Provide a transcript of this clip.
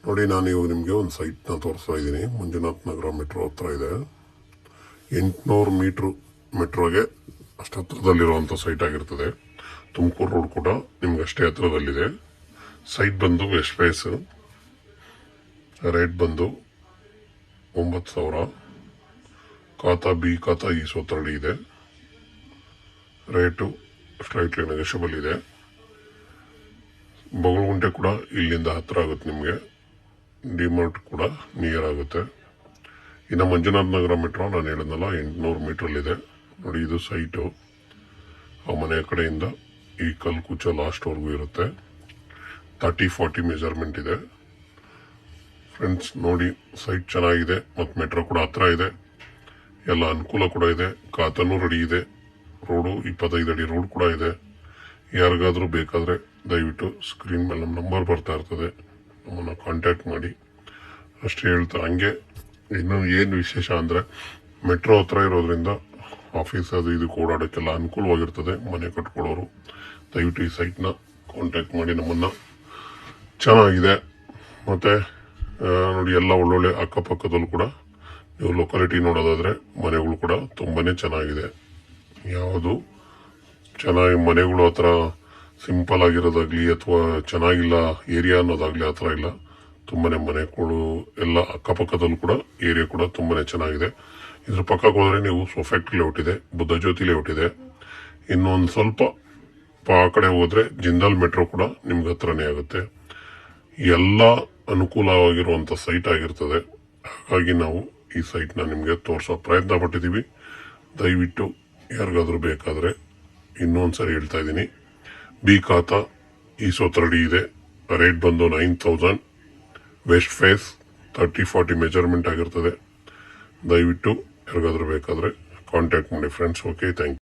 ನೋಡಿ, ನಾನು ಇವಾಗ ನಿಮಗೆ ಒಂದು ಸೈಟ್ನ ತೋರಿಸ್ತಾ ಇದ್ದೀನಿ. ಮಂಜುನಾಥ್ ನಗರ ಮೆಟ್ರೋ ಹತ್ರ ಇದೆ. 800 ಮೀಟ್ರ್ ಮೆಟ್ರೋಗೆ ಅಷ್ಟು ಹತ್ರದಲ್ಲಿರುವಂಥ ಸೈಟ್ ಆಗಿರ್ತದೆ. ತುಮಕೂರು ರೋಡ್ ಕೂಡ ನಿಮ್ಗೆ ಅಷ್ಟೇ ಹತ್ರದಲ್ಲಿದೆ. ಸೈಟ್ ಬಂದು ವೆಸ್ಟ್ ಫೇಸ್, ರೇಟ್ ಬಂದು 9,000. ಖಾತಾ ಬಿ, ಖಾತಾ ಈ ಸೋತ್ರಡಿ ಇದೆ. ರೇಟು ಸ್ಲೈಟ್ಲಿ ನೆಗೋಷಿಯಬಲ್ ಇದೆ. ಬೊಗಳಗುಂಟೆ ಕೂಡ ಇಲ್ಲಿಂದ ಹತ್ರ ಆಗುತ್ತೆ ನಿಮಗೆ. ಡಿಮಾರ್ಟ್ ಕೂಡ ನಿಯರ್ ಆಗುತ್ತೆ. ಇನ್ನು ಮಂಜುನಾಥ್ ನಗರ ಮೆಟ್ರೋ ನಾನು ಹೇಳಿದ್ನಲ್ಲ 800 ಮೀಟ್ರಲ್ಲಿದೆ. ನೋಡಿ, ಇದು ಸೈಟು. ಆ ಮನೆಯ ಕಡೆಯಿಂದ ಈ ಕಲ್ಕುಚ್ಚ ಲಾಸ್ಟ್ವರೆಗೂ ಇರುತ್ತೆ. 30-40 ಮೆಜರ್ಮೆಂಟ್ ಇದೆ. ಫ್ರೆಂಡ್ಸ್ ನೋಡಿ, ಸೈಟ್ ಚೆನ್ನಾಗಿದೆ ಮತ್ತು ಮೆಟ್ರೋ ಕೂಡ ಹತ್ರ ಇದೆ. ಎಲ್ಲ ಅನುಕೂಲ ಕೂಡ ಇದೆ. ಖಾತಾನೂ ರೆಡಿ ಇದೆ. ರೋಡು 25 ಅಡಿ ರೋಡ್ ಕೂಡ ಇದೆ. ಯಾರಿಗಾದ್ರೂ ಬೇಕಾದರೆ ದಯವಿಟ್ಟು ಸ್ಕ್ರೀನ್ ಮೇಲೆ ನಮ್ಮ ನಂಬರ್ ಬರ್ತಾ ಇರ್ತದೆ, ನಮ್ಮನ್ನು ಕಾಂಟ್ಯಾಕ್ಟ್ ಮಾಡಿ. ಅಷ್ಟೇ ಹೇಳ್ತಾ, ಹಂಗೆ ಇನ್ನು ಏನು ವಿಶೇಷ ಅಂದರೆ ಮೆಟ್ರೋ ಹತ್ರ ಇರೋದ್ರಿಂದ ಆಫೀಸ್ ಅದು ಇದಕ್ಕೆ ಓಡಾಡೋಕ್ಕೆಲ್ಲ ಅನುಕೂಲವಾಗಿರ್ತದೆ. ಮನೆ ಕಟ್ಕೊಡೋರು ದಯವಿಟ್ಟು ಈ ಸೈಟ್ನ ಕಾಂಟ್ಯಾಕ್ಟ್ ಮಾಡಿ ನಮ್ಮನ್ನು. ಚೆನ್ನಾಗಿದೆ. ಮತ್ತು ನೋಡಿ, ಎಲ್ಲ ಒಳ್ಳೊಳ್ಳೆ ಅಕ್ಕಪಕ್ಕದಲ್ಲೂ ಕೂಡ ನೀವು ಲೊಕಾಲಿಟಿ ನೋಡೋದಾದರೆ ಮನೆಗಳು ಕೂಡ ತುಂಬಾ ಚೆನ್ನಾಗಿದೆ. ಯಾವುದು ಚೆನ್ನಾಗಿ ಮನೆಗಳು ಹತ್ರ ಸಿಂಪಲ್ ಆಗಿರೋದಾಗಲಿ ಅಥವಾ ಚೆನ್ನಾಗಿಲ್ಲ ಏರಿಯಾ ಅನ್ನೋದಾಗಲಿ ಆ ಥರ ಇಲ್ಲ. ತುಂಬಾ ಮನೆಗಳು ಎಲ್ಲ ಅಕ್ಕಪಕ್ಕದಲ್ಲೂ ಕೂಡ ಏರಿಯಾ ಕೂಡ ತುಂಬಾ ಚೆನ್ನಾಗಿದೆ. ಇದ್ರ ಪಕ್ಕಕ್ಕೆ ಹೋದರೆ ನೀವು ಸೊಫ್ಯಾಕ್ಟ್ರಿ ಲೇಔಟ್ ಇದೆ, ಬುದ್ಧಜ್ಯೋತಿ ಲೇಔಟ್ ಇದೆ. ಇನ್ನೊಂದು ಸ್ವಲ್ಪ ಆ ಕಡೆ ಹೋದರೆ ಜಿಂದಾಲ್ ಮೆಟ್ರೋ ಕೂಡ ನಿಮ್ಗೆ ಹತ್ರನೇ ಆಗುತ್ತೆ. ಎಲ್ಲ ಅನುಕೂಲವಾಗಿರುವಂಥ ಸೈಟ್ ಆಗಿರ್ತದೆ. ಹಾಗಾಗಿ ನಾವು ಈ ಸೈಟ್ನ ನಿಮಗೆ ತೋರಿಸೋ ಪ್ರಯತ್ನ ಪಟ್ಟಿದ್ದೀವಿ. ದಯವಿಟ್ಟು ಯಾರಿಗಾದ್ರೂ ಬೇಕಾದರೆ ಇನ್ನೊಂದ್ಸರಿ ಹೇಳ್ತಾ ಇದ್ದೀನಿ, ಬಿ ಖಾತಾ ಈ ಸೋತ್ರಡಿ ಇದೆ. ರೇಟ್ ಬಂದು 9,000. ವೆಸ್ಟ್ ಫೇಸ್ 30-40 ಮೆಜರ್ಮೆಂಟ್ ಆಗಿರ್ತದೆ. ದಯವಿಟ್ಟು ಯಾರಿಗಾದ್ರೂ ಬೇಕಾದರೆ ಕಾಂಟ್ಯಾಕ್ಟ್ ಮಾಡಿ ಫ್ರೆಂಡ್ಸ್. Okay, thank you.